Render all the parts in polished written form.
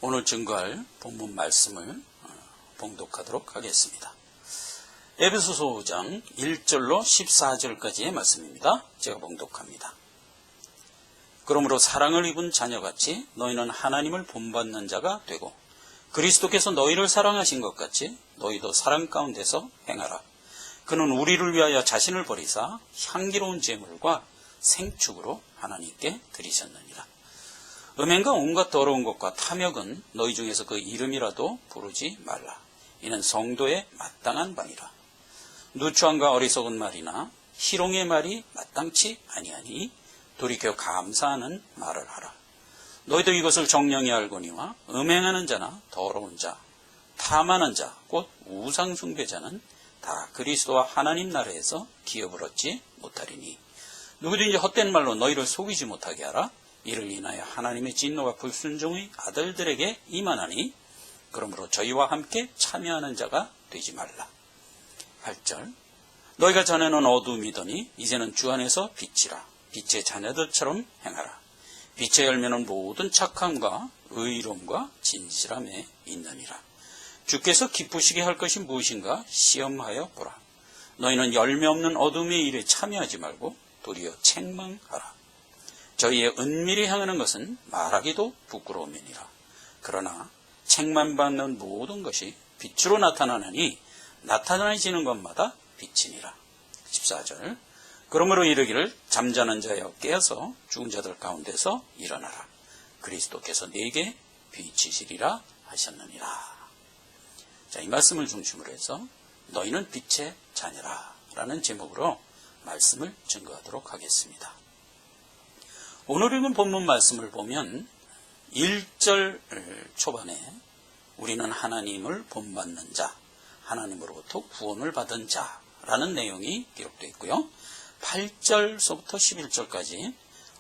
오늘 증거할 본문 말씀을 봉독하도록 하겠습니다. 에베소서 5장 1절로 14절까지의 말씀입니다. 제가 봉독합니다. 그러므로 사랑을 입은 자녀같이 너희는 하나님을 본받는 자가 되고 그리스도께서 너희를 사랑하신 것 같이 너희도 사랑 가운데서 행하라. 그는 우리를 위하여 자신을 버리사 향기로운 제물과 생축으로 하나님께 드리셨느니라. 음행과 온갖 더러운 것과 탐욕은 너희 중에서 그 이름이라도 부르지 말라. 이는 성도의 마땅한 바니라. 누추함과 어리석은 말이나 희롱의 말이 마땅치 아니하니 돌이켜 감사하는 말을 하라. 너희도 이것을 정령이 알거니와 음행하는 자나 더러운 자, 탐하는 자, 곧 우상 숭배자는 다 그리스도와 하나님 나라에서 기업을 얻지 못하리니 누구든지 헛된 말로 너희를 속이지 못하게 하라. 이를 인하여 하나님의 진노가 불순종의 아들들에게 임하나니 그러므로 저희와 함께 참여하는 자가 되지 말라. 8절 너희가 전에는 어두움이더니 이제는 주 안에서 빛이라. 빛의 자녀들처럼 행하라. 빛의 열매는 모든 착함과 의로움과 진실함에 있느니라. 주께서 기쁘시게 할 것이 무엇인가 시험하여 보라. 너희는 열매 없는 어둠의 일에 참여하지 말고 도리어 책망하라. 저희의 은밀히 향하는 것은 말하기도 부끄러움이니라. 그러나 책망받는 모든 것이 빛으로 나타나느니 나타나지는 것마다 빛이니라. 14절 그러므로 이르기를 잠자는 자여 깨어서 죽은 자들 가운데서 일어나라. 그리스도께서 네게 빛이시리라 하셨느니라. 자, 이 말씀을 중심으로 해서 너희는 빛의 자녀라 라는 제목으로 말씀을 증거하도록 하겠습니다. 오늘 읽은 본문 말씀을 보면 1절 초반에 우리는 하나님을 본받는 자, 하나님으로부터 구원을 받은 자라는 내용이 기록되어 있고요. 8절서부터 11절까지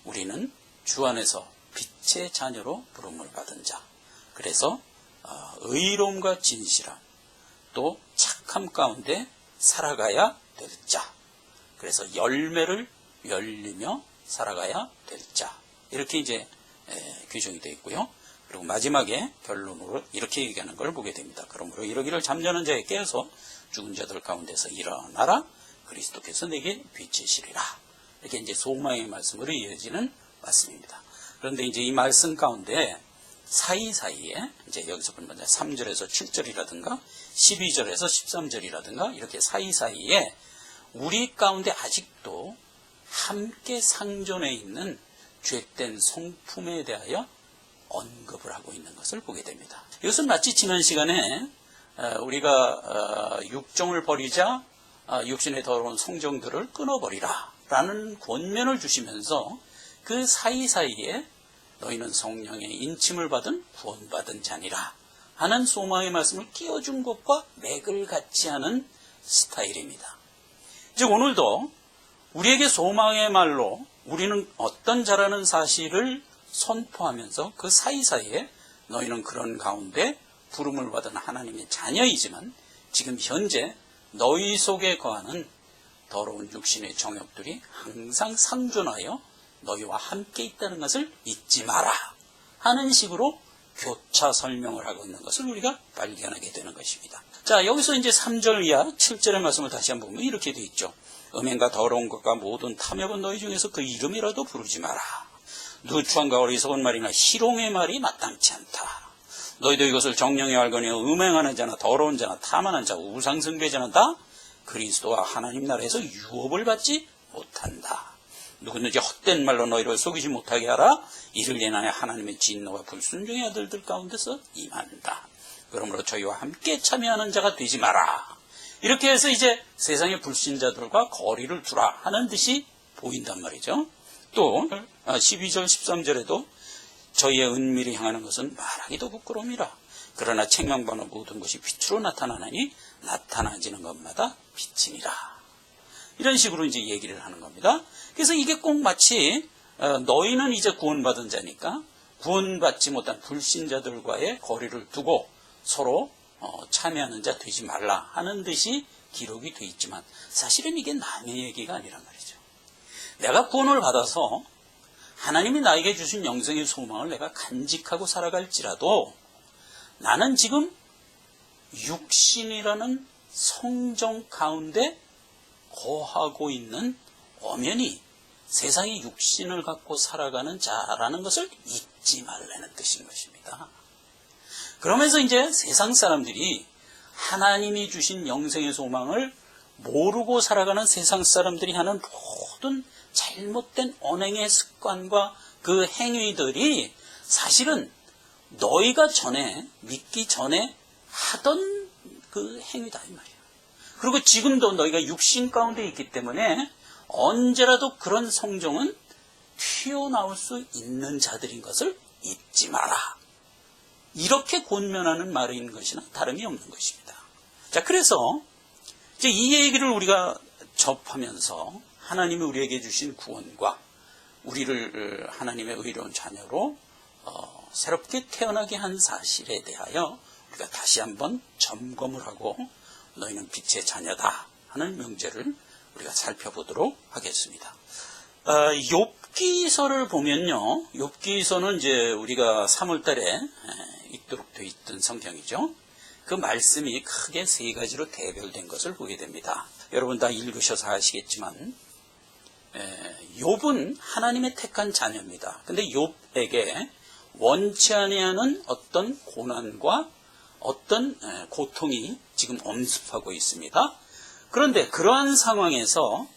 우리는 주 안에서 빛의 자녀로 부름을 받은 자, 그래서 의로움과 진실함, 또 착함 가운데 살아가야 될 자, 그래서 열매를 열리며 살아가야 될 자, 이렇게 이제 규정이 되어 있고요. 그리고 마지막에 결론으로 이렇게 얘기하는 걸 보게 됩니다. 그러므로 이러기를 잠자는 자에 깨어서 죽은 자들 가운데서 일어나라. 그리스도께서 내게 빛이시리라. 이렇게 이제 소망의 말씀으로 이어지는 말씀입니다. 그런데 이제 이 말씀 가운데 사이사이에 이제 여기서 보면 3절에서 7절이라든가 12절에서 13절이라든가 이렇게 사이사이에 우리 가운데 아직도 함께 상존해 있는 죄된 성품에 대하여 언급을 하고 있는 것을 보게 됩니다. 이것은 마치 지난 시간에 우리가 육정을 버리자 육신의 더러운 성정들을 끊어버리라 라는 권면을 주시면서 그 사이사이에 너희는 성령의 인침을 받은 구원받은 자니라 하는 소망의 말씀을 끼워준 것과 맥을 같이 하는 스타일입니다. 즉 오늘도 우리에게 소망의 말로 우리는 어떤 자라는 사실을 선포하면서 그 사이사이에 너희는 그런 가운데 부름을 받은 하나님의 자녀이지만 지금 현재 너희 속에 거하는 더러운 육신의 정욕들이 항상 상존하여 너희와 함께 있다는 것을 잊지 마라 하는 식으로 교차 설명을 하고 있는 것을 우리가 발견하게 되는 것입니다. 자, 여기서 이제 3절 이하 7절의 말씀을 다시 한번 보면 이렇게 되어 있죠. 음행과 더러운 것과 모든 탐욕은 너희 중에서 그 이름이라도 부르지 마라. 누추함과 어리석은 말이나 희롱의 말이 마땅치 않다. 너희도 이것을 정령이 알거니 음행하는 자나 더러운 자나 탐하는 자, 우상 숭배자는 다 그리스도와 하나님 나라에서 유업을 받지 못한다. 누구든지 헛된 말로 너희를 속이지 못하게 하라. 이를 인하여 하나님의 진노가 불순종의 아들들 가운데서 임한다. 그러므로 저희와 함께 참여하는 자가 되지 마라. 이렇게 해서 이제 세상의 불신자들과 거리를 두라 하는 듯이 보인단 말이죠. 또 12절 13절에도 저희의 은밀히 향하는 것은 말하기도 부끄러움이라. 그러나 책망받는 모든 것이 빛으로 나타나나니 나타나지는 것마다 빛이니라. 이런 식으로 이제 얘기를 하는 겁니다. 그래서 이게 꼭 마치 너희는 이제 구원받은 자니까 구원받지 못한 불신자들과의 거리를 두고 서로 참여하는 자 되지 말라 하는 듯이 기록이 되어 있지만 사실은 이게 남의 얘기가 아니란 말이죠. 내가 구원을 받아서 하나님이 나에게 주신 영생의 소망을 내가 간직하고 살아갈지라도 나는 지금 육신이라는 성정 가운데 거하고 있는 엄연히 세상의 육신을 갖고 살아가는 자라는 것을 잊지 말라는 뜻인 것입니다. 그러면서 이제 세상 사람들이 하나님이 주신 영생의 소망을 모르고 살아가는 세상 사람들이 하는 모든 잘못된 언행의 습관과 그 행위들이 사실은 너희가 전에 믿기 전에 하던 그 행위다 이 말이에요. 그리고 지금도 너희가 육신 가운데 있기 때문에 언제라도 그런 성정은 튀어나올 수 있는 자들인 것을 잊지 마라. 이렇게 권면하는 말인 것이나 다름이 없는 것입니다. 자, 그래서 이제 이 얘기를 우리가 접하면서 하나님이 우리에게 주신 구원과 우리를 하나님의 의로운 자녀로 새롭게 태어나게 한 사실에 대하여 우리가 다시 한번 점검을 하고 너희는 빛의 자녀다 하는 명제를 우리가 살펴보도록 하겠습니다. 욥기서를 보면요, 욥기서는 이제 우리가 3월달에 읽도록 되어 있던 성경이죠. 그 말씀이 크게 세 가지로 대별된 것을 보게 됩니다. 여러분 다 읽으셔서 아시겠지만 욥은 하나님의 택한 자녀입니다. 근데 욥에게 원치 아니하는 어떤 고난과 어떤 고통이 지금 엄습하고 있습니다. 그런데 그러한 상황에서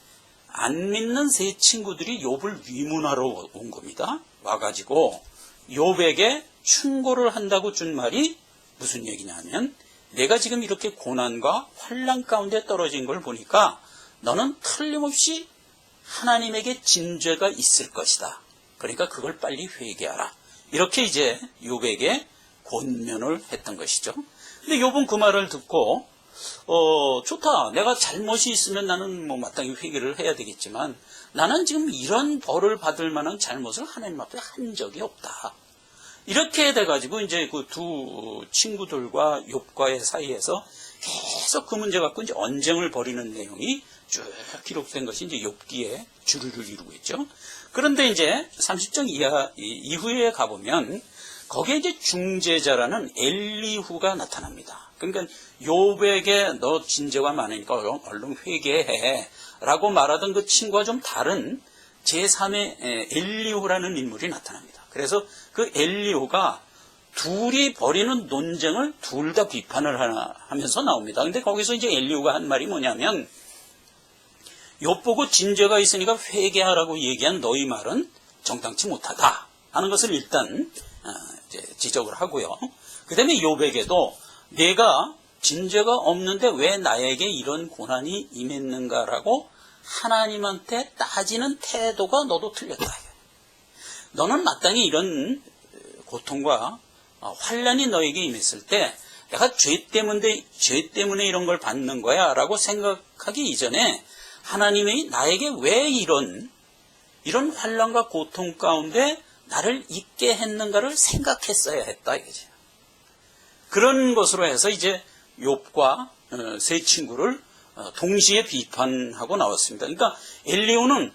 안 믿는 세 친구들이 욥을 위문하러 온 겁니다. 와가지고 욥에게 충고를 한다고 준 말이 무슨 얘기냐면, 내가 지금 이렇게 고난과 환난 가운데 떨어진 걸 보니까 너는 틀림없이 하나님에게 진죄가 있을 것이다. 그러니까 그걸 빨리 회개하라. 이렇게 이제 욥에게 권면을 했던 것이죠. 근데 욥은 그 말을 듣고 좋다. 내가 잘못이 있으면 나는 마땅히 회개를 해야 되겠지만 나는 지금 이런 벌을 받을 만한 잘못을 하나님 앞에 한 적이 없다. 이렇게 돼가지고 이제 그 두 친구들과 욥과의 사이에서 계속 그 문제 갖고 이제 언쟁을 벌이는 내용이 쭉 기록된 것이 이제 욥기의 주류를 이루고 있죠. 그런데 이제 30장 이후에 가보면 거기에 이제 중재자라는 엘리후가 나타납니다. 그러니까 욥에게 너 진죄가 많으니까 얼른 회개해 라고 말하던 그 친구와 좀 다른 제3의 엘리후라는 인물이 나타납니다. 그래서 그 엘리후가 둘이 벌이는 논쟁을 둘 다 비판을 하면서 나옵니다. 근데 거기서 이제 엘리후가 한 말이 뭐냐면, 욥 보고 진죄가 있으니까 회개하라고 얘기한 너희 말은 정당치 못하다 하는 것을 일단 이제 지적을 하고요. 그 다음에 욥에게도 내가 진죄가 없는데 왜 나에게 이런 고난이 임했는가라고 하나님한테 따지는 태도가 너도 틀렸다. 너는 마땅히 이런 고통과 환난이 너에게 임했을 때 내가 죄 때문에 이런 걸 받는 거야 라고 생각하기 이전에 하나님이 나에게 왜 이런 환난과 고통 가운데 나를 있게 했는가를 생각했어야 했다 이거죠. 그런 것으로 해서 이제 욥과 세 친구를 동시에 비판하고 나왔습니다. 그러니까 엘리후는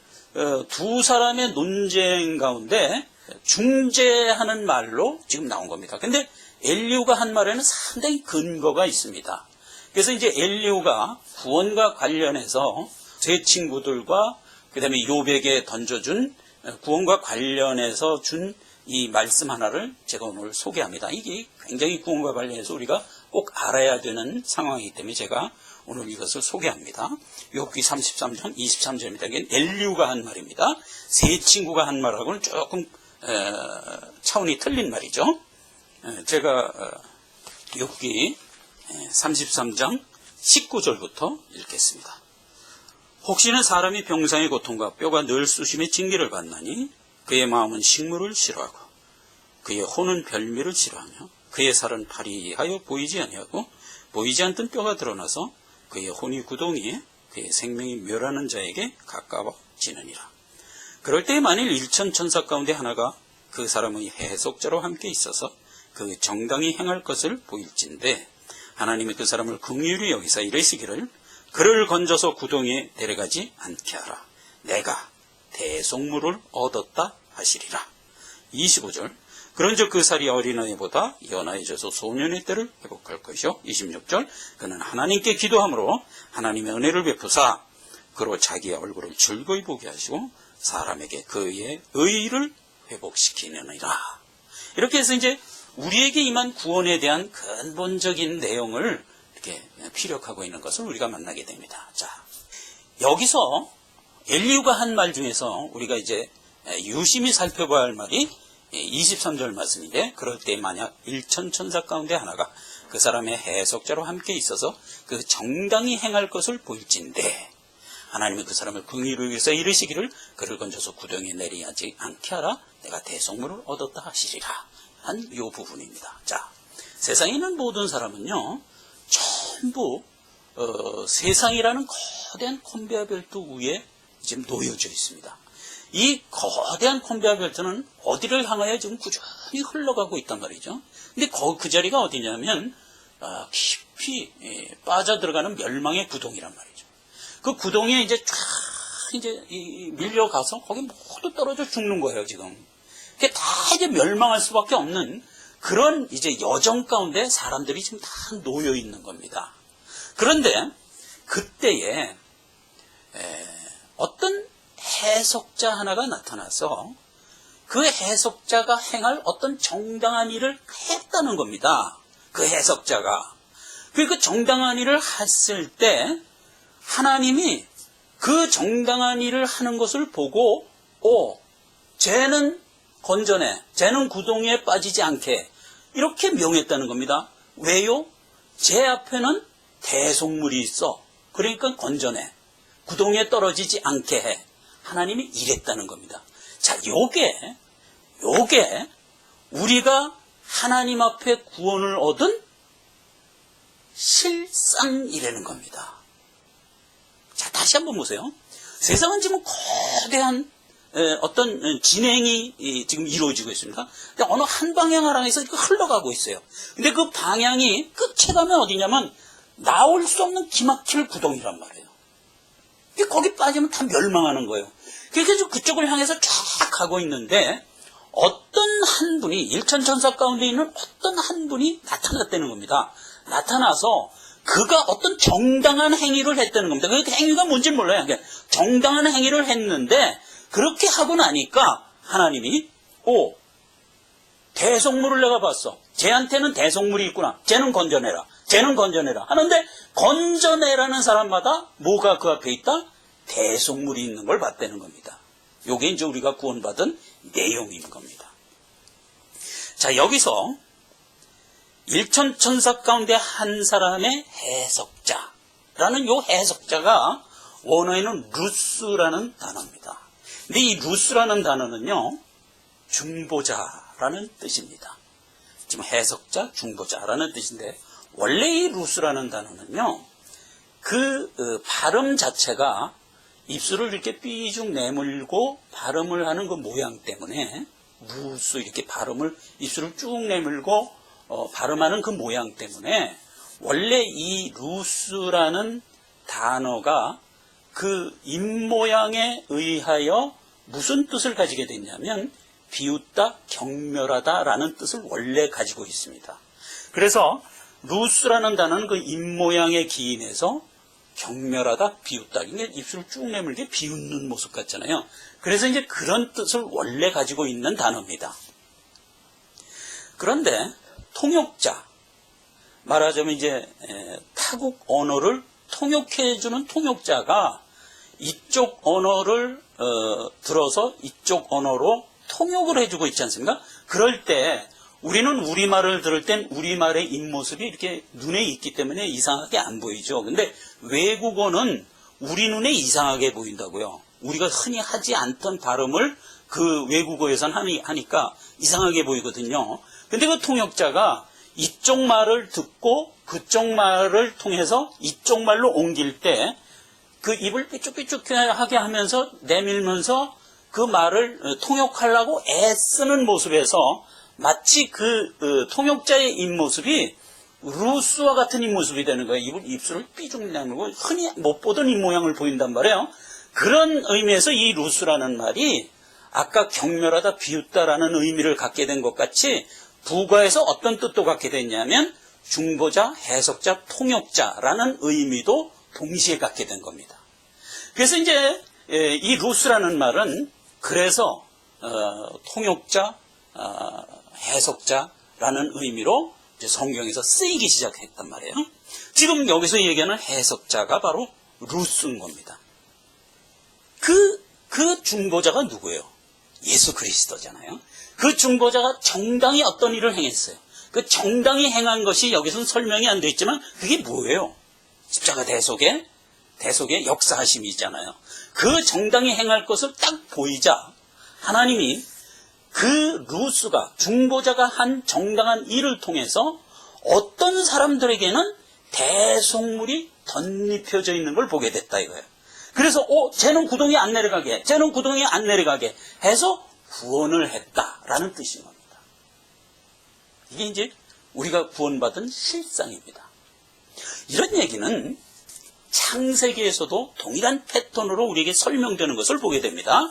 두 사람의 논쟁 가운데 중재하는 말로 지금 나온 겁니다. 근데 엘리후가 한 말에는 상당히 근거가 있습니다. 그래서 이제 엘리후가 구원과 관련해서 세 친구들과 그 다음에 욥에게 던져준 구원과 관련해서 준 이 말씀 하나를 제가 오늘 소개합니다. 이게 굉장히 구원과 관련해서 우리가 꼭 알아야 되는 상황이기 때문에 제가 오늘 이것을 소개합니다. 욥기 33장 23절입니다. 이게 엘리후가 한 말입니다. 세 친구가 한 말하고는 조금 차원이 틀린 말이죠. 제가 욥기 33장 19절부터 읽겠습니다. 혹시는 사람이 병상의 고통과 뼈가 늘 쑤심의 징계를 받나니 그의 마음은 식물을 싫어하고 그의 혼은 별미를 싫어하며 그의 살은 파리하여 보이지 아니하고 보이지 않던 뼈가 드러나서 그의 혼이 구덩이에 그의 생명이 멸하는 자에게 가까워지느니라. 그럴 때 만일 일천 천사 가운데 하나가 그 사람의 해속자로 함께 있어서 그 정당히 행할 것을 보일진데 하나님이 그 사람을 긍휼히 여기사 이르시기를 그를 건져서 구덩이에 데려가지 않게 하라. 내가 대속물을 얻었다 하시리라. 25절 그런즉 그 살이 어린아이보다 연하여져서 소년의 때를 회복할 것이요. 26절 그는 하나님께 기도함으로 하나님의 은혜를 베푸사 그로 자기의 얼굴을 즐거이 보게 하시고 사람에게 그의 의를 회복시키느니라. 이렇게 해서 이제 우리에게 임한 구원에 대한 근본적인 내용을 이렇게 피력하고 있는 것을 우리가 만나게 됩니다. 자, 여기서 엘리후가 한 말 중에서 우리가 이제 유심히 살펴봐야 할 말이 23절 말씀인데, 그럴 때 만약 일천천사 가운데 하나가 그 사람의 해석자로 함께 있어서 그 정당히 행할 것을 보일진대 하나님은 그 사람을 긍휼히 여기서 이르시기를 그를 건져서 구덩이에 내리지 않게 하라 내가 대속물을 얻었다 하시리라 한 요 부분입니다. 자, 세상에 있는 모든 사람은요 전부 세상이라는 거대한 컨베이어 벨트 위에 지금 놓여져 있습니다. 이 거대한 컨베이어 벨트는 어디를 향하여 지금 꾸준히 흘러가고 있단 말이죠. 근데 그 자리가 어디냐면 깊이 빠져들어가는 멸망의 구덩이란 말이죠. 그 구덩이에 이제 쫙 이제 밀려가서 거기 모두 떨어져 죽는 거예요, 지금. 그게 다 이제 멸망할 수밖에 없는 그런 이제 여정 가운데 사람들이 지금 다 놓여 있는 겁니다. 그런데 그때에 어떤 해석자 하나가 나타나서 그 해석자가 행할 어떤 정당한 일을 했다는 겁니다. 그 해석자가. 그 정당한 일을 했을 때 하나님이 그 정당한 일을 하는 것을 보고 쟤는 건져내, 쟤는 구덩이에 빠지지 않게 이렇게 명했다는 겁니다. 왜요? 쟤 앞에는 대속물이 있어. 그러니까 건져내. 구덩이에 떨어지지 않게 해. 하나님이 이랬다는 겁니다. 자, 요게 우리가 하나님 앞에 구원을 얻은 실상이라는 겁니다. 자, 다시 한번 보세요. 세상은 지금 거대한 어떤 진행이 지금 이루어지고 있습니다. 근데 어느 한 방향을 향해서 흘러가고 있어요. 근데 그 방향이 끝에 가면 어디냐면 나올 수 없는 기막힐 구덩이란 말이에요. 거기 빠지면 다 멸망하는 거예요. 그래서 그쪽을 향해서 쫙 가고 있는데 어떤 한 분이 일천천사 가운데 있는 어떤 한 분이 나타났다는 겁니다. 나타나서 그가 어떤 정당한 행위를 했다는 겁니다. 그 행위가 뭔지 몰라요. 정당한 행위를 했는데 그렇게 하고 나니까 하나님이 대속물을 내가 봤어. 쟤한테는 대속물이 있구나. 쟤는 건져내라. 쟤는 건져내라. 하는데 건져내라는 사람마다 뭐가 그 앞에 있다? 대속물이 있는 걸 봤다는 겁니다. 요게 이제 우리가 구원받은 내용인 겁니다. 자, 여기서 일천천사 가운데 한 사람의 해석자라는 요 해석자가 원어에는 루스라는 단어입니다. 근데 이 루스라는 단어는요 중보자라는 뜻입니다. 지금 해석자, 중보자라는 뜻인데 원래 이 루스라는 단어는요 그 발음 자체가 입술을 이렇게 삐죽 내물고 발음을 하는 그 모양 때문에 루스 이렇게 입술을 쭉 내물고 발음하는 그 모양 때문에 원래 이 루스라는 단어가 그 입모양에 의하여 무슨 뜻을 가지게 됐냐면 비웃다, 경멸하다라는 뜻을 원래 가지고 있습니다. 그래서 루스라는 단어는 그 입모양에 기인해서 경멸하다, 비웃다. 이게 입술을 쭉 내밀게 비웃는 모습 같잖아요. 그래서 이제 그런 뜻을 원래 가지고 있는 단어입니다. 그런데 통역자, 말하자면 이제 타국 언어를 통역해주는 통역자가 이쪽 언어를 들어서 이쪽 언어로 통역을 해주고 있지 않습니까? 그럴 때 우리는 우리말을 들을 땐 우리말의 입모습이 이렇게 눈에 있기 때문에 이상하게 안 보이죠. 근데 외국어는 우리 눈에 이상하게 보인다고요. 우리가 흔히 하지 않던 발음을 그 외국어에선 하니까 이상하게 보이거든요. 근데 그 통역자가 이쪽 말을 듣고 그쪽 말을 통해서 이쪽 말로 옮길 때 그 입을 삐쭉삐쭉하게 하면서 내밀면서 그 말을 통역하려고 애쓰는 모습에서 마치 그 통역자의 입모습이 루스와 같은 입모습이 되는 거예요. 입술을 삐죽 내밀고 흔히 못 보던 입모양을 보인단 말이에요. 그런 의미에서 이 루스라는 말이 아까 경멸하다 비웃다라는 의미를 갖게 된 것 같이 부가에서 어떤 뜻도 갖게 됐냐면 중보자, 해석자, 통역자라는 의미도 동시에 갖게 된 겁니다. 그래서 이제 이 루스라는 말은 그래서 통역자, 해석자라는 의미로 이제 성경에서 쓰이기 시작했단 말이에요. 지금 여기서 얘기하는 해석자가 바로 루스인 겁니다. 그 중보자가 누구예요? 예수 그리스도잖아요. 그 중보자가 정당히 어떤 일을 행했어요. 그 정당히 행한 것이 여기서는 설명이 안 돼 있지만 그게 뭐예요? 십자가 대속의 역사하심이 있잖아요. 그 정당히 행할 것을 딱 보이자 하나님이 그 루스가 중보자가 한 정당한 일을 통해서 어떤 사람들에게는 대속물이 덧입혀져 있는 걸 보게 됐다 이거예요. 그래서 쟤는 구덩이 안 내려가게, 쟤는 구덩이 안 내려가게 해서 구원을 했다라는 뜻인 겁니다. 이게 이제 우리가 구원받은 실상입니다. 이런 얘기는 창세기에서도 동일한 패턴으로 우리에게 설명되는 것을 보게 됩니다.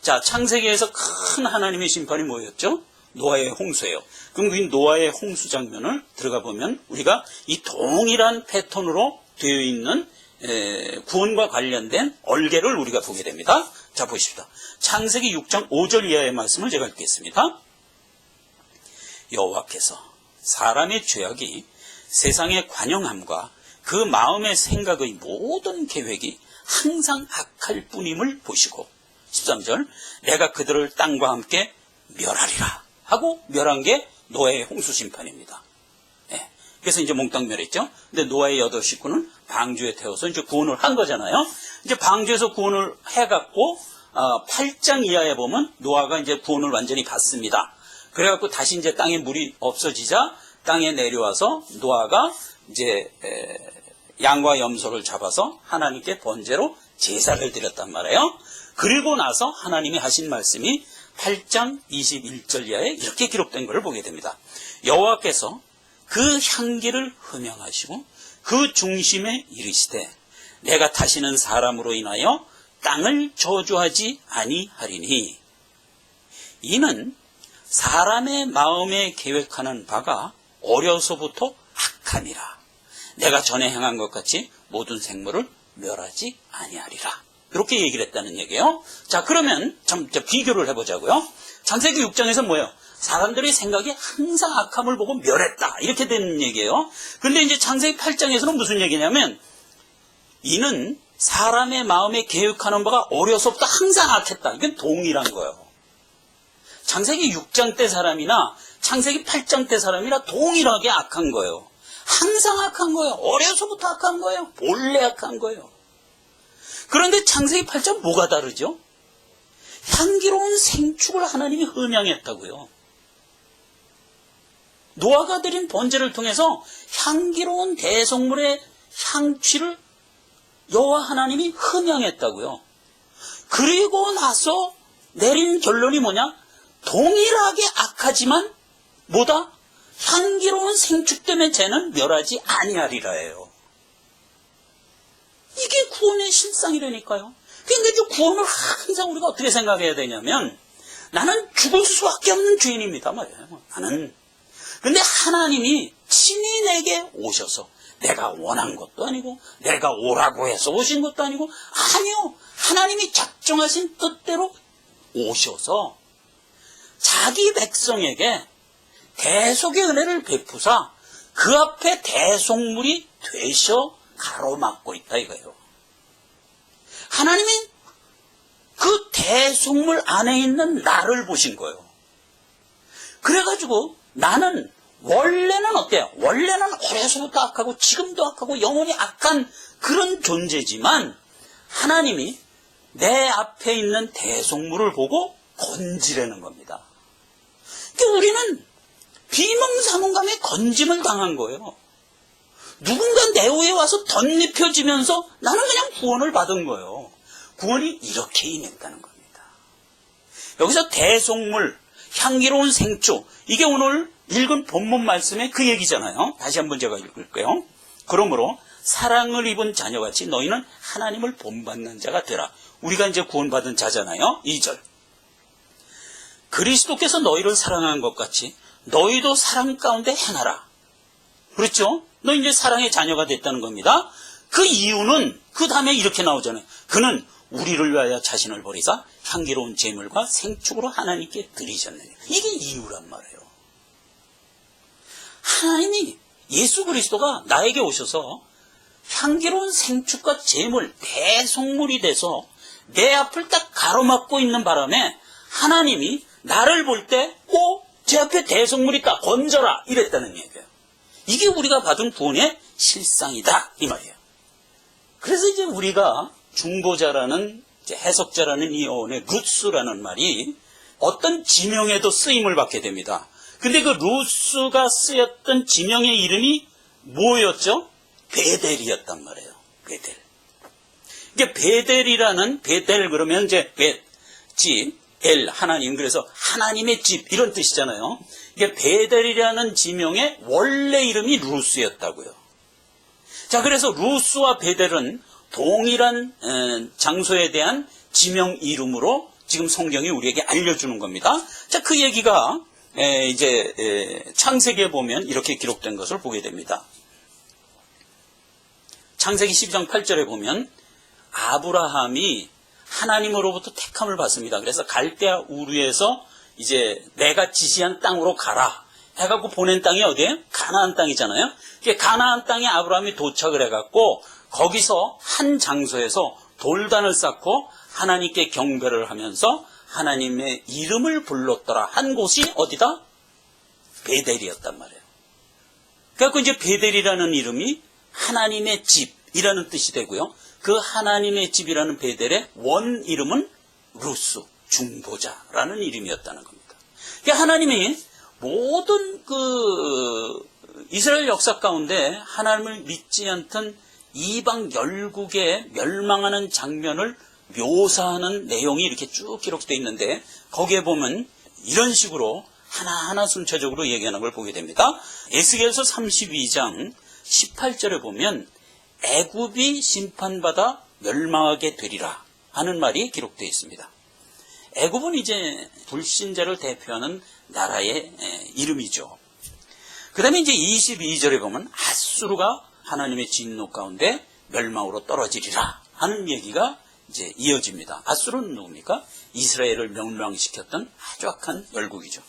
자, 창세기에서 큰 하나님의 심판이 뭐였죠? 노아의 홍수예요. 그럼 그 노아의 홍수 장면을 들어가 보면 우리가 이 동일한 패턴으로 되어 있는 구원과 관련된 얼개를 우리가 보게 됩니다. 자, 보십시다. 창세기 6장 5절 이하의 말씀을 제가 읽겠습니다. 여호와께서 사람의 죄악이 세상의 관영함과 그 마음의 생각의 모든 계획이 항상 악할 뿐임을 보시고 13절 내가 그들을 땅과 함께 멸하리라 하고 멸한 게 노아의 홍수 심판입니다. 네. 그래서 이제 몽땅 멸했죠. 근데 노아의 8 식구는 방주에 태워서 이제 구원을 한 거잖아요. 이제 방주에서 구원을 해갖고 8장 이하에 보면 노아가 이제 구원을 완전히 받습니다. 그래갖고 다시 이제 땅에 물이 없어지자 땅에 내려와서 노아가 이제 양과 염소를 잡아서 하나님께 번제로 제사를 드렸단 말이에요. 그리고 나서 하나님이 하신 말씀이 8장 21절 이하에 이렇게 기록된 것을 보게 됩니다. 여호와께서 그 향기를 흠양하시고 그 중심에 이르시되 내가 다시는 사람으로 인하여 땅을 저주하지 아니하리니 이는 사람의 마음에 계획하는 바가 어려서부터 악함이라 내가 전에 행한 것 같이 모든 생물을 멸하지 아니하리라 이렇게 얘기를 했다는 얘기예요. 자, 그러면 좀 비교를 해보자고요. 창세기 6장에서 뭐예요? 사람들의 생각이 항상 악함을 보고 멸했다 이렇게 되는 얘기예요. 그런데 이제 창세기 8장에서는 무슨 얘기냐면 이는 사람의 마음에 계획하는 바가 어려서부터 항상 악했다. 이건 동일한 거예요. 창세기 6장 때 사람이나 창세기 8장 때 사람이나 동일하게 악한 거예요. 항상 악한 거예요. 어려서부터 악한 거예요. 본래 악한 거예요. 그런데 창세기 8장 뭐가 다르죠? 향기로운 생축을 하나님이 흠양했다고요. 노아가 드린 번제를 통해서 향기로운 대속물의 향취를 여호와 하나님이 흠양했다고요. 그리고 나서 내린 결론이 뭐냐? 동일하게 악하지만 뭐다? 향기로운 생축 때문에 쟤는 멸하지 아니하리라예요. 이게 구원의 실상이라니까요. 그러니까 구원을 항상 우리가 어떻게 생각해야 되냐면 나는 죽을 수밖에 없는 죄인입니다 말이에요. 나는. 근데 하나님이 친히 내게 오셔서 내가 원한 것도 아니고 내가 오라고 해서 오신 것도 아니고 아니요. 하나님이 작정하신 뜻대로 오셔서 자기 백성에게 대속의 은혜를 베푸사 그 앞에 대속물이 되셔 가로막고 있다 이거예요. 하나님이 그 대속물 안에 있는 나를 보신 거예요. 그래가지고 나는 원래는 어때요? 원래는 어려서부터 악하고 지금도 악하고 영원히 악한 그런 존재지만 하나님이 내 앞에 있는 대속물을 보고 건지려는 겁니다. 그러니까 우리는 비몽사몽감에 건짐을 당한 거예요. 누군가 내 후에 와서 덧입혀지면서 나는 그냥 구원을 받은 거예요. 구원이 이렇게 임했다는 겁니다. 여기서 대속물, 향기로운 생축, 이게 오늘 읽은 본문 말씀의 그 얘기잖아요. 다시 한번 제가 읽을게요. 그러므로 사랑을 입은 자녀같이 너희는 하나님을 본받는 자가 되라. 우리가 이제 구원받은 자잖아요. 2절. 그리스도께서 너희를 사랑한 것 같이 너희도 사랑 가운데 행하라. 그렇죠? 너 이제 사랑의 자녀가 됐다는 겁니다. 그 이유는 그 다음에 이렇게 나오잖아요. 그는 우리를 위하여 자신을 버리사 향기로운 제물과 생축으로 하나님께 드리셨느니. 이게 이유란 말이에요. 하나님이 예수 그리스도가 나에게 오셔서 향기로운 생축과 제물, 대속물이 돼서 내 앞을 딱 가로막고 있는 바람에 하나님이 나를 볼 때 제 앞에 대속물이 있다, 건져라, 이랬다는 얘기예요. 이게 우리가 받은 구원의 실상이다, 이 말이에요. 그래서 이제 우리가 중보자라는, 해석자라는 이 어원의 루스라는 말이 어떤 지명에도 쓰임을 받게 됩니다. 근데 그 루스가 쓰였던 지명의 이름이 뭐였죠? 베델이었단 말이에요. 베델. 이게 베델이라는, 베델 그러면 이제 집, 엘, 하나님, 그래서 하나님의 집, 이런 뜻이잖아요. 이게 베델이라는 지명의 원래 이름이 루스였다고요. 자, 그래서 루스와 베델은 동일한 장소에 대한 지명 이름으로 지금 성경이 우리에게 알려주는 겁니다. 자, 그 얘기가 이제 창세기에 보면 이렇게 기록된 것을 보게 됩니다. 창세기 12장 8절에 보면 아브라함이 하나님으로부터 택함을 받습니다. 그래서 갈대아 우르에서 이제 내가 지시한 땅으로 가라 해갖고 보낸 땅이 어디예요? 가나안 땅이잖아요. 가나안 땅에 아브라함이 도착을 해갖고 거기서 한 장소에서 돌단을 쌓고 하나님께 경배를 하면서 하나님의 이름을 불렀더라 한 곳이 어디다? 베델이었단 말이에요. 그래갖고 이제 베델이라는 이름이 하나님의 집이라는 뜻이 되고요. 그 하나님의 집이라는 베델의 원 이름은 루스, 중보자라는 이름이었다는 겁니다. 하나님이 모든 그 이스라엘 역사 가운데 하나님을 믿지 않던 이방 열국의 멸망하는 장면을 묘사하는 내용이 이렇게 쭉 기록되어 있는데 거기에 보면 이런 식으로 하나하나 순차적으로 얘기하는 걸 보게 됩니다. 에스겔서 32장 18절에 보면 애굽이 심판받아 멸망하게 되리라 하는 말이 기록되어 있습니다. 애굽은 이제 불신자를 대표하는 나라의 이름이죠. 그 다음에 이제 22절에 보면 아수르가 하나님의 진노 가운데 멸망으로 떨어지리라 하는 얘기가 이제 이어집니다. 아수르는 누굽니까? 이스라엘을 멸망시켰던 아주 악한 열국이죠.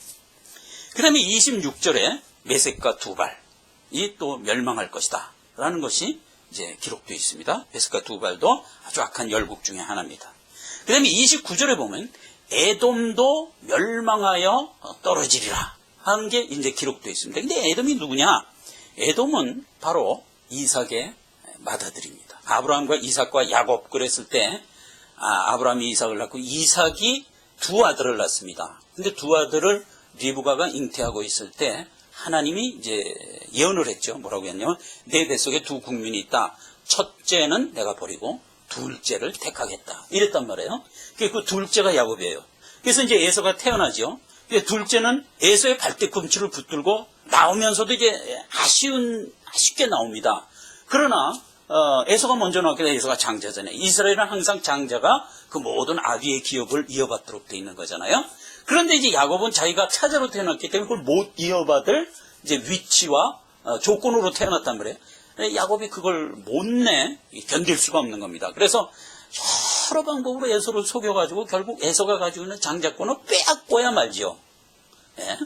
그 다음에 26절에 메섹과 두발이 또 멸망할 것이다 라는 것이 이제 기록되어 있습니다. 메섹과 두발도 아주 악한 열국 중에 하나입니다. 그 다음에 29절에 보면 에돔도 멸망하여 떨어지리라 하는 게 이제 기록되어 있습니다. 근데 에돔이 누구냐? 에돔은 바로 이삭의 맏아들입니다. 아브라함과 이삭과 야곱 그랬을 때 아브라함이 이삭을 낳고 이삭이 두 아들을 낳습니다. 근데 두 아들을 리브가가 잉태하고 있을 때 하나님이 이제 예언을 했죠. 뭐라고 했냐면 내 뱃속에 두 국민이 있다. 첫째는 내가 버리고 둘째를 택하겠다. 이랬단 말이에요. 그 둘째가 야곱이에요. 그래서 이제 에서가 태어나죠. 둘째는 에서의 발뒤꿈치를 붙들고 나오면서도 이제 아쉽게 나옵니다. 그러나 에서가 먼저 나왔기 때문에 에서가 장자잖아요. 이스라엘은 항상 장자가 그 모든 아비의 기업을 이어받도록 되어 있는 거잖아요. 그런데 이제 야곱은 자기가 차자로 태어났기 때문에 그걸 못 이어받을 이제 위치와 조건으로 태어났단 말이에요. 야곱이 그걸 못내 견딜 수가 없는 겁니다. 그래서 여러 방법으로 에서를 속여가지고 결국 에서가 가지고 있는 장자권을 빼앗고야 말지요. 예?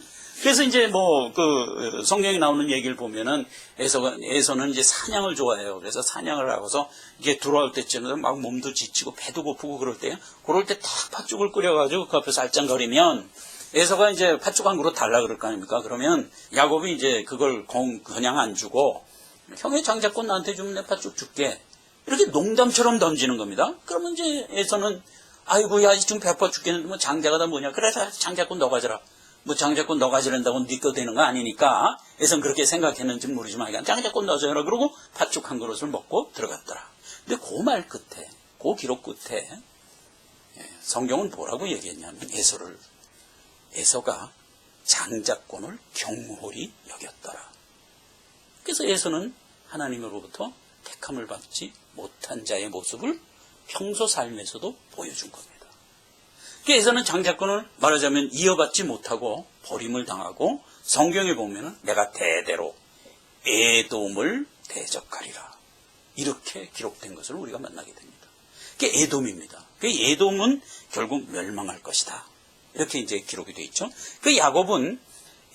그래서 이제 그 성경에 나오는 얘기를 보면은 에서는 이제 사냥을 좋아해요. 그래서 사냥을 하고서 이게 돌아올 때쯤에는 막 몸도 지치고 배도 고프고 그럴 때요. 그럴 때 딱 팥죽을 끓여가지고 그 앞에서 알짱거리면 에서가 이제 팥죽 한 그릇 달라 그럴 거 아닙니까? 그러면 야곱이 이제 그걸 그냥 안 주고 형의 장자권 나한테 주면 내 팥죽 줄게. 이렇게 농담처럼 던지는 겁니다. 그러면 이제 에서는 아이고 야 지금 배고파 죽겠는데 뭐 장자가 다 뭐냐. 그래 장자권 너 가져라. 뭐 장자권 너 가지란다고 네 거 되는 거 아니니까 에서는 그렇게 생각했는지 모르지만 장자권 넣어줘라 그러고 팥죽 한 그릇을 먹고 들어갔더라. 근데 그 말 끝에 그 기록 끝에 성경은 뭐라고 얘기했냐면 에서가 장자권을 경홀히 여겼더라. 그래서 에서는 하나님으로부터 택함을 받지 못한 자의 모습을 평소 삶에서도 보여준 겁니다. 에서는 장자권을 말하자면 이어받지 못하고 버림을 당하고 성경에 보면은 내가 대대로 에돔을 대적하리라. 이렇게 기록된 것을 우리가 만나게 됩니다. 그게 에돔입니다. 그 에돔은 결국 멸망할 것이다. 이렇게 이제 기록이 되어 있죠. 그 야곱은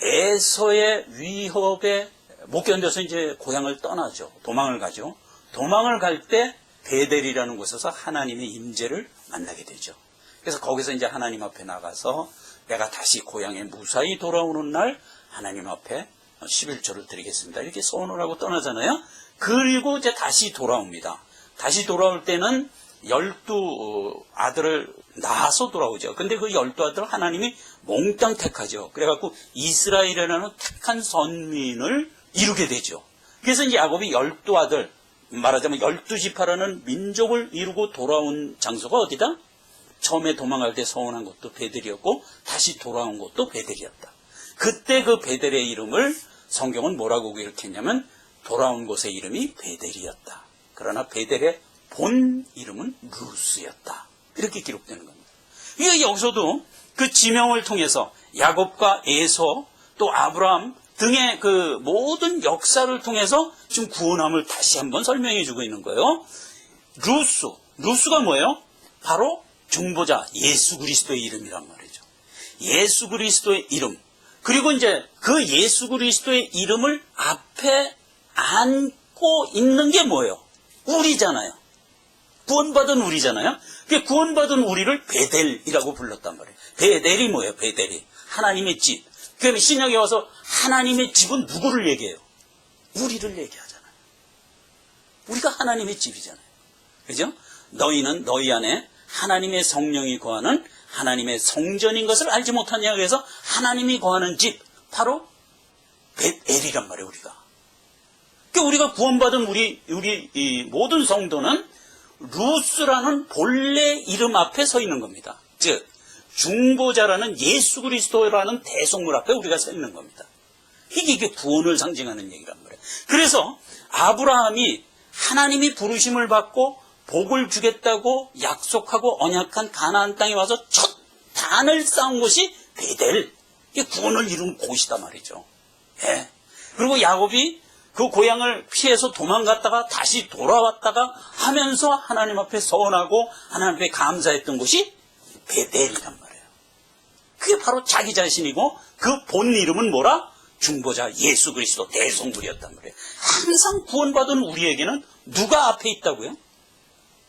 에서의 위협에 못 견뎌서 이제 고향을 떠나죠. 도망을 가죠. 도망을 갈 때 베델이라는 곳에서 하나님의 임재를 만나게 되죠. 그래서 거기서 이제 하나님 앞에 나가서 내가 다시 고향에 무사히 돌아오는 날 하나님 앞에 11조를 드리겠습니다. 이렇게 소원을 하고 떠나잖아요. 그리고 이제 다시 돌아옵니다. 다시 돌아올 때는 12 아들을 낳아서 돌아오죠. 근데 그 12아들을 하나님이 몽땅 택하죠. 그래갖고 이스라엘이라는 택한 선민을 이루게 되죠. 그래서 이제 야곱이 12아들, 말하자면 12지파라는 민족을 이루고 돌아온 장소가 어디다? 처음에 도망갈 때 서원한 것도 베델이었고 다시 돌아온 것도 베델이었다. 그때 그 베델의 이름을 성경은 뭐라고 기록했냐면 돌아온 곳의 이름이 베델이었다. 그러나 베델의 본 이름은 루스였다. 이렇게 기록되는 겁니다. 이게 여기서도 그 지명을 통해서 야곱과 에서 또 아브라함 등의 그 모든 역사를 통해서 지금 구원함을 다시 한번 설명해 주고 있는 거예요. 루스가 뭐예요? 바로 중보자 예수 그리스도의 이름이란 말이죠. 예수 그리스도의 이름. 그리고 이제 그 예수 그리스도의 이름을 앞에 안고 있는 게 뭐예요? 우리잖아요. 구원받은 우리잖아요. 그 구원받은 우리를 베델이라고 불렀단 말이에요. 베델이 뭐예요? 베델이. 하나님의 집. 그러면 신약에 와서 하나님의 집은 누구를 얘기해요? 우리를 얘기하잖아요. 우리가 하나님의 집이잖아요. 그죠? 너희는 너희 안에 하나님의 성령이 거하는 하나님의 성전인 것을 알지 못하냐. 그래서 하나님이 거하는 집, 바로 베델이란 말이에요, 우리가. 그러니까 우리가 구원받은 우리 이 모든 성도는 루스라는 본래 이름 앞에 서 있는 겁니다. 즉, 중보자라는 예수 그리스도라는 대속물 앞에 우리가 서 있는 겁니다. 이게 구원을 상징하는 얘기란 말이에요. 그래서 아브라함이 하나님이 부르심을 받고 복을 주겠다고 약속하고 언약한 가나안 땅에 와서 첫 단을 쌓은 곳이 베델. 이게 구원을 이룬 곳이다 말이죠. 예. 그리고 야곱이 그 고향을 피해서 도망갔다가 다시 돌아왔다가 하면서 하나님 앞에 서원하고 하나님 앞에 감사했던 곳이 베델이란 말이에요. 그게 바로 자기 자신이고 그 본 이름은 뭐라? 중보자 예수 그리스도 대속물이었단 말이에요. 항상 구원받은 우리에게는 누가 앞에 있다고요?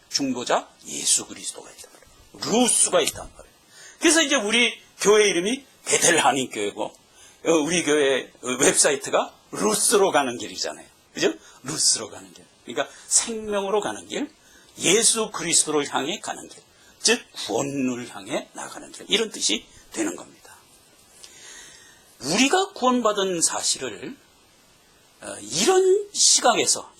중보자 예수 그리스도가 있단 말이에요. 루스가 있단 말이에요. 그래서 이제 우리 교회 이름이 베델 한인교회고 우리 교회 웹사이트가 루스로 가는 길이잖아요. 그죠? 루스로 가는 길. 그러니까 생명으로 가는 길, 예수 그리스도를 향해 가는 길, 즉 구원을 향해 나가는 길, 이런 뜻이 되는 겁니다. 우리가 구원받은 사실을 이런 시각에서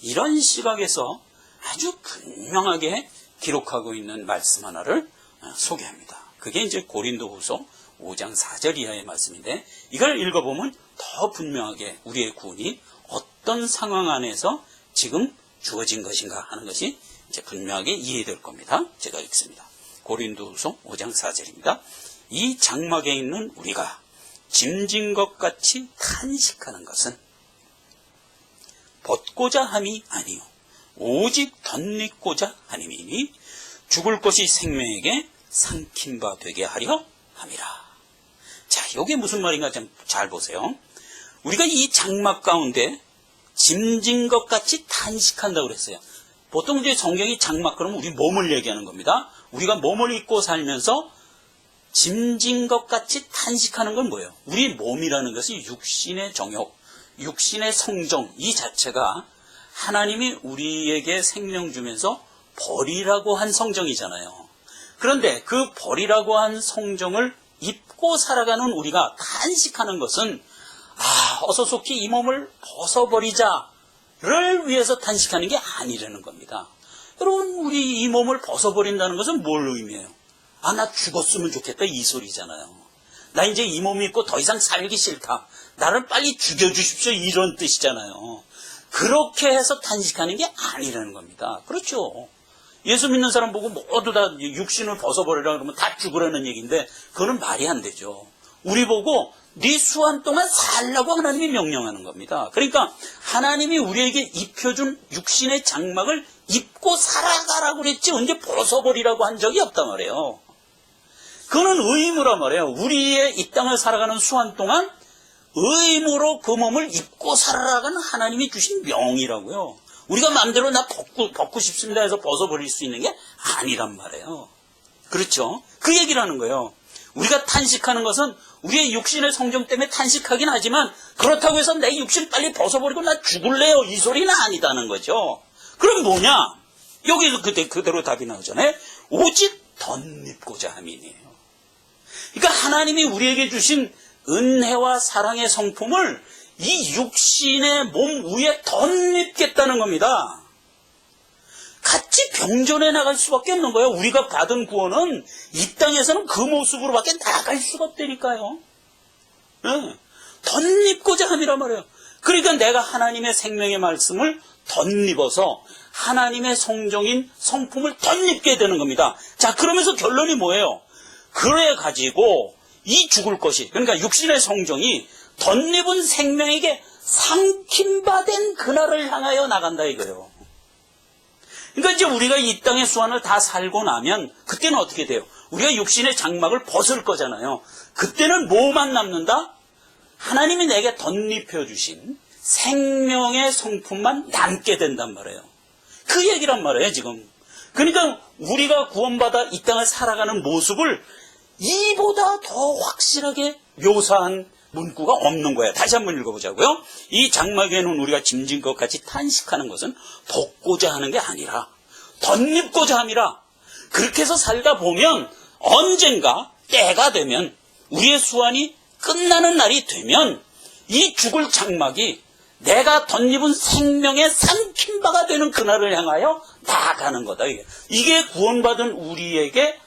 아주 분명하게 기록하고 있는 말씀 하나를 소개합니다. 그게 이제 고린도후서 5장 4절 이하의 말씀인데, 이걸 읽어보면 더 분명하게 우리의 구원이 어떤 상황 안에서 지금 주어진 것인가 하는 것이 이제 분명하게 이해될 겁니다. 제가 읽습니다. 고린도후서 5장 4절입니다. 이 장막에 있는 우리가 짐진 것 같이 탄식하는 것은 벗고자 함이 아니요 오직 덧입고자 함이니 죽을 것이 생명에게 삼킨 바 되게 하려 함이라. 자, 이게 무슨 말인가 좀 잘 보세요. 우리가 이 장막 가운데 짐진 것 같이 탄식한다고 그랬어요. 보통 이제 성경이 장막 그러면 우리 몸을 얘기하는 겁니다. 우리가 몸을 입고 살면서 짐진 것 같이 탄식하는 건 뭐예요? 우리 몸이라는 것이 육신의 정욕, 육신의 성정, 이 자체가 하나님이 우리에게 생명 주면서 벌이라고 한 성정이잖아요. 그런데 그 벌이라고 한 성정을 입고 살아가는 우리가 탄식하는 것은 어서 속히 이 몸을 벗어버리자를 위해서 탄식하는 게 아니라는 겁니다. 여러분, 우리 이 몸을 벗어버린다는 것은 뭘 의미해요? 나 죽었으면 좋겠다, 이 소리잖아요. 나 이제 이 몸 입고 더 이상 살기 싫다, 나를 빨리 죽여주십시오, 이런 뜻이잖아요. 그렇게 해서 탄식하는 게 아니라는 겁니다. 그렇죠? 예수 믿는 사람 보고 모두 다 육신을 벗어버리라 그러면 다 죽으라는 얘기인데 그거는 말이 안 되죠. 우리 보고 네 수한 동안 살라고 하나님이 명령하는 겁니다. 그러니까 하나님이 우리에게 입혀준 육신의 장막을 입고 살아가라고 그랬지 언제 벗어버리라고 한 적이 없단 말이에요. 그거는 의무란 말이에요. 우리의 이 땅을 살아가는 수한 동안 의무로 그 몸을 입고 살아가는 하나님이 주신 명이라고요. 우리가 마음대로 나 벗고 싶습니다 해서 벗어버릴 수 있는 게 아니란 말이에요. 그렇죠? 그 얘기를 하는 거예요. 우리가 탄식하는 것은 우리의 육신의 성정 때문에 탄식하긴 하지만 그렇다고 해서 내 육신 빨리 벗어버리고 나 죽을래요 이 소리는 아니다는 거죠. 그럼 뭐냐? 여기서 그대로 답이 나오잖아요. 오직 덧입고자 함이네요. 그러니까 하나님이 우리에게 주신 은혜와 사랑의 성품을 이 육신의 몸 위에 덧입겠다는 겁니다. 같이 병전에 나갈 수밖에 없는 거예요. 우리가 받은 구원은 이 땅에서는 그 모습으로밖에 나갈 수가 없다니까요. 네. 덧입고자 함이란 말이에요. 그러니까 내가 하나님의 생명의 말씀을 덧입어서 하나님의 성정인 성품을 덧입게 되는 겁니다. 자, 그러면서 결론이 뭐예요? 그래 가지고 이 죽을 것이, 그러니까 육신의 성정이 덧입은 생명에게 삼킴받은 그날을 향하여 나간다 이거예요. 그러니까 이제 우리가 이 땅의 수완을 다 살고 나면 그때는 어떻게 돼요? 우리가 육신의 장막을 벗을 거잖아요. 그때는 뭐만 남는다? 하나님이 내게 덧입혀 주신 생명의 성품만 남게 된단 말이에요. 그 얘기란 말이에요 지금. 그러니까 우리가 구원받아 이 땅을 살아가는 모습을 이보다 더 확실하게 묘사한 문구가 없는 거예요. 다시 한번 읽어보자고요. 이 장막에는 우리가 짐진 것 같이 탄식하는 것은 벗고자 하는 게 아니라 덧입고자 함이라. 그렇게 해서 살다 보면 언젠가 때가 되면 우리의 수완이 끝나는 날이 되면 이 죽을 장막이 내가 덧입은 생명의 삼킨 바가 되는 그날을 향하여 나아가는 거다. 이게 구원받은 우리에게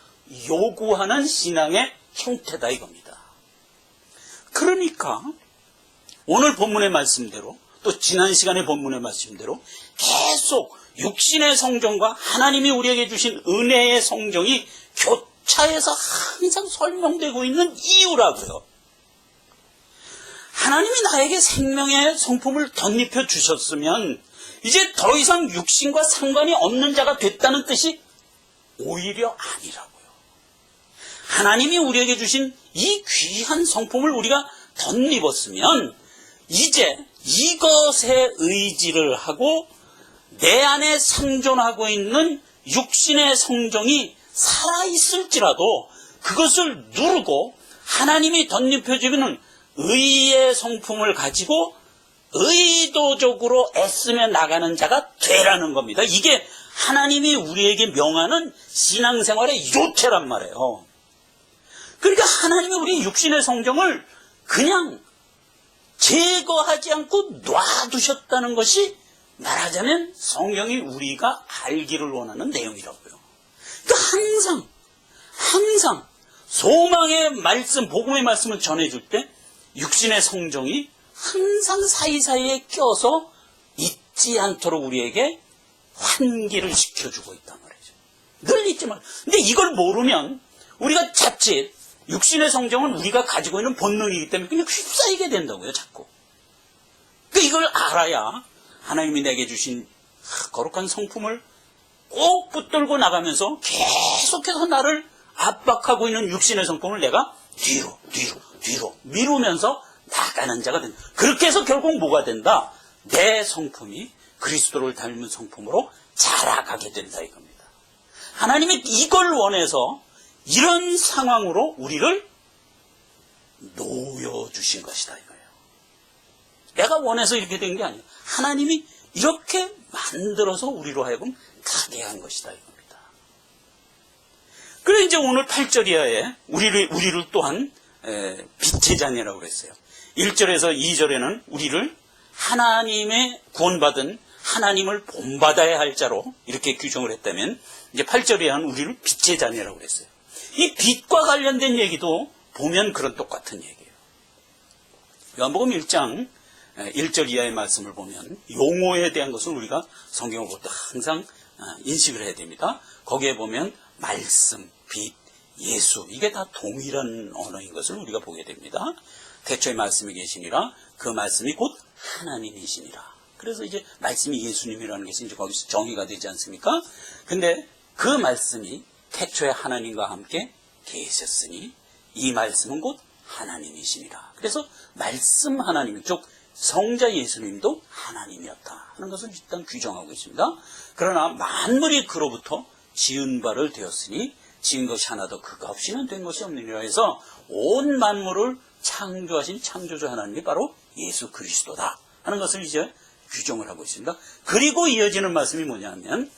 요구하는 신앙의 형태다 이겁니다. 그러니까 오늘 본문의 말씀대로 또 지난 시간의 본문의 말씀대로 계속 육신의 성정과 하나님이 우리에게 주신 은혜의 성정이 교차해서 항상 설명되고 있는 이유라고요. 하나님이 나에게 생명의 성품을 덧입혀 주셨으면 이제 더 이상 육신과 상관이 없는 자가 됐다는 뜻이 오히려 아니라고요. 하나님이 우리에게 주신 이 귀한 성품을 우리가 덧입었으면 이제 이것에 의지를 하고 내 안에 상존하고 있는 육신의 성정이 살아있을지라도 그것을 누르고 하나님이 덧입혀주는 의의 성품을 가지고 의도적으로 애쓰며 나가는 자가 되라는 겁니다. 이게 하나님이 우리에게 명하는 신앙생활의 요체란 말이에요. 그러니까 하나님이 우리 육신의 성정을 그냥 제거하지 않고 놔두셨다는 것이 말하자면 성경이 우리가 알기를 원하는 내용이라고요. 그러니까 항상 소망의 말씀, 복음의 말씀을 전해줄 때 육신의 성정이 항상 사이사이에 껴서 잊지 않도록 우리에게 환기를 시켜주고 있단 말이죠. 늘 잊지 말. 근데 이걸 모르면 우리가 자칫 육신의 성정은 우리가 가지고 있는 본능이기 때문에 그냥 휩싸이게 된다고요, 자꾸. 그러니까 이걸 알아야 하나님이 내게 주신 거룩한 성품을 꼭 붙들고 나가면서 계속해서 나를 압박하고 있는 육신의 성품을 내가 뒤로 미루면서 나가는 자가 된다. 그렇게 해서 결국 뭐가 된다? 내 성품이 그리스도를 닮은 성품으로 자라가게 된다 이겁니다. 하나님이 이걸 원해서 이런 상황으로 우리를 놓여주신 것이다 이거예요. 내가 원해서 이렇게 된 게 아니에요. 하나님이 이렇게 만들어서 우리로 하여금 가게 한 것이다 이겁니다. 그래 이제 오늘 8절 이하에 우리를 또한 빛의 자녀라고 그랬어요. 1절에서 2절에는 우리를 하나님의 구원받은 하나님을 본받아야 할 자로 이렇게 규정을 했다면 이제 8절에 한 우리를 빛의 자녀라고 그랬어요. 이 빛과 관련된 얘기도 보면 그런 똑같은 얘기예요. 요한복음 1장 1절 이하의 말씀을 보면 용어에 대한 것은 우리가 성경을 볼 때 항상 인식을 해야 됩니다. 거기에 보면 말씀, 빛, 예수 이게 다 동일한 언어인 것을 우리가 보게 됩니다. 태초에 말씀이 계시니라 그 말씀이 곧 하나님이시니라. 그래서 이제 말씀이 예수님이라는 것이 이제 거기서 정의가 되지 않습니까? 근데 그 말씀이 태초에 하나님과 함께 계셨으니 이 말씀은 곧 하나님이시니라. 그래서 말씀 하나님, 즉 성자 예수님도 하나님이었다 하는 것을 일단 규정하고 있습니다. 그러나 만물이 그로부터 지은 바를 되었으니 지은 것이 하나도 그가 없이는 된 것이 없느니라 해서 온 만물을 창조하신 창조주 하나님이 바로 예수 그리스도다 하는 것을 이제 규정을 하고 있습니다. 그리고 이어지는 말씀이 뭐냐면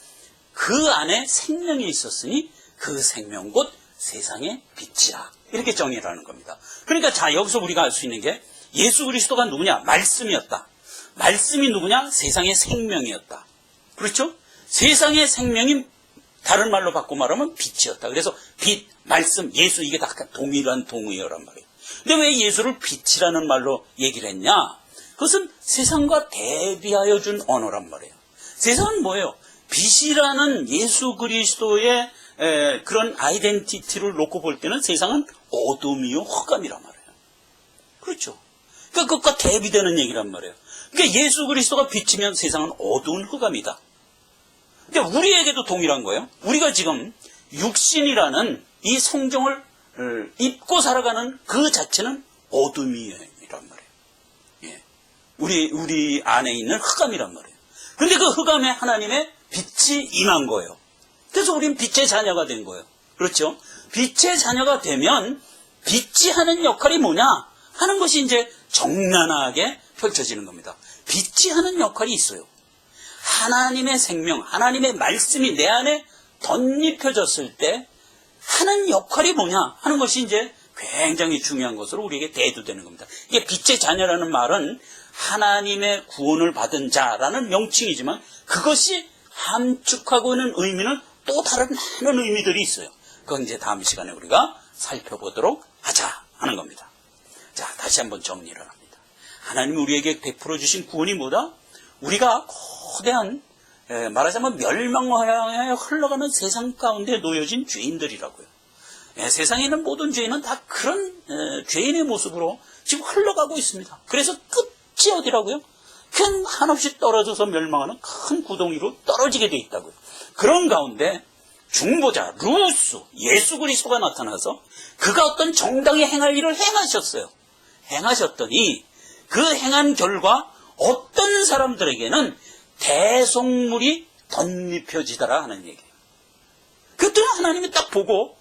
그 안에 생명이 있었으니 그 생명 곧 세상의 빛이라 이렇게 정의를 하는 겁니다. 그러니까 자 여기서 우리가 알 수 있는 게 예수 그리스도가 누구냐? 말씀이었다. 말씀이 누구냐? 세상의 생명이었다. 그렇죠? 세상의 생명이 다른 말로 바꿔 말하면 빛이었다. 그래서 빛, 말씀, 예수 이게 다 동일한 동의어란 말이에요. 근데 왜 예수를 빛이라는 말로 얘기를 했냐? 그것은 세상과 대비하여 준 언어란 말이에요. 세상은 뭐예요? 빛이라는 예수 그리스도의 그런 아이덴티티를 놓고 볼 때는 세상은 어둠이요 흑암이란 말이에요. 그렇죠? 그러니까 그것과 대비되는 얘기란 말이에요. 그러니까 예수 그리스도가 빛이면 세상은 어두운 흑암이다. 근데 우리에게도 동일한 거예요. 우리가 지금 육신이라는 이 성경을 입고 살아가는 그 자체는 어둠이란 말이에요. 예. 우리 안에 있는 흑암이란 말이에요. 근데 그 흑암에 하나님의 빛이 임한 거예요. 그래서 우린 빛의 자녀가 된 거예요. 그렇죠? 빛의 자녀가 되면 빛이 하는 역할이 뭐냐 하는 것이 이제 정난하게 펼쳐지는 겁니다. 빛이 하는 역할이 있어요. 하나님의 생명, 하나님의 말씀이 내 안에 덧입혀졌을 때 하는 역할이 뭐냐 하는 것이 이제 굉장히 중요한 것으로 우리에게 대두되는 겁니다. 이게 빛의 자녀라는 말은 하나님의 구원을 받은 자라는 명칭이지만 그것이 함축하고 있는 의미는 또 다른 많은 의미들이 있어요. 그건 이제 다음 시간에 우리가 살펴보도록 하자 하는 겁니다. 자, 다시 한번 정리를 합니다. 하나님이 우리에게 베풀어 주신 구원이 뭐다? 우리가 거대한 말하자면 멸망하여 흘러가는 세상 가운데 놓여진 죄인들이라고요. 세상에 있는 모든 죄인은 다 그런 죄인의 모습으로 지금 흘러가고 있습니다. 그래서 끝이 어디라고요? 그냥 한없이 떨어져서 멸망하는 큰 구덩이로 떨어지게 돼 있다고요. 그런 가운데 중보자 루스 예수 그리스도가 나타나서 그가 어떤 정당히 행할 일을 행하셨어요. 행하셨더니 그 행한 결과 어떤 사람들에게는 대속물이 덧입혀지더라 하는 얘기예요. 그때는 하나님이 딱 보고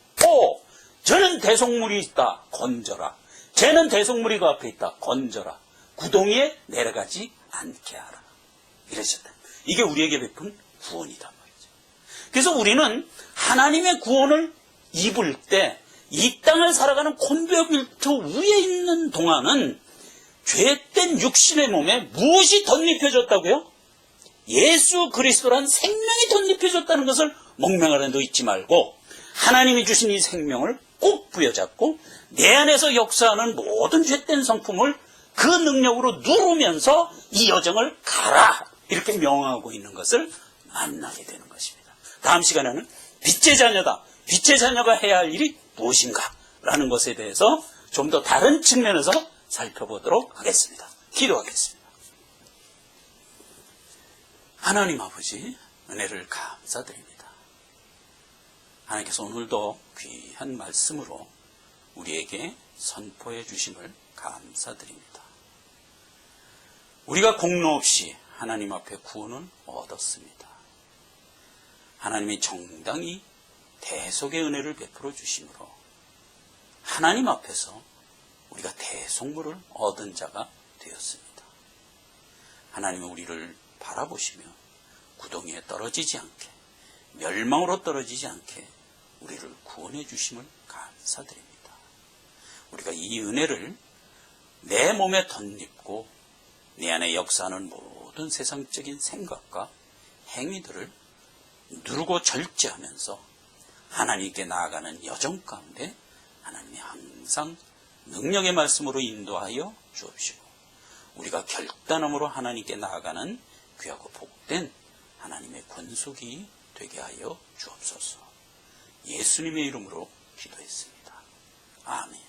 저는 대속물이 있다 건져라. 쟤는 대속물이 그 앞에 있다 건져라. 구덩이에 내려가지 않게 하라. 이러셨다. 이게 우리에게 베푼 구원이다 말이죠. 그래서 우리는 하나님의 구원을 입을 때 이 땅을 살아가는 콘베어벨트 위에 있는 동안은 죄된 육신의 몸에 무엇이 덧입혀졌다고요? 예수 그리스도란 생명이 덧입혀졌다는 것을 몽명하려도 잊지 말고 하나님이 주신 이 생명을 꼭 부여잡고 내 안에서 역사하는 모든 죄된 성품을 그 능력으로 누르면서 이 여정을 가라 이렇게 명하고 있는 것을 만나게 되는 것입니다. 다음 시간에는 빛의 자녀다. 빛의 자녀가 해야 할 일이 무엇인가 라는 것에 대해서 좀 더 다른 측면에서 살펴보도록 하겠습니다. 기도하겠습니다. 하나님 아버지 은혜를 감사드립니다. 하나님께서 오늘도 귀한 말씀으로 우리에게 선포해 주심을 감사드립니다. 우리가 공로 없이 하나님 앞에 구원을 얻었습니다. 하나님이 정당히 대속의 은혜를 베풀어 주심으로 하나님 앞에서 우리가 대속물을 얻은 자가 되었습니다. 하나님은 우리를 바라보시며 구덩이에 떨어지지 않게 멸망으로 떨어지지 않게 우리를 구원해 주심을 감사드립니다. 우리가 이 은혜를 내 몸에 덧입고 내 안에 역사하는 모든 세상적인 생각과 행위들을 누르고 절제하면서 하나님께 나아가는 여정 가운데 하나님이 항상 능력의 말씀으로 인도하여 주옵시고 우리가 결단함으로 하나님께 나아가는 귀하고 복된 하나님의 권속이 되게 하여 주옵소서. 예수님의 이름으로 기도했습니다. 아멘.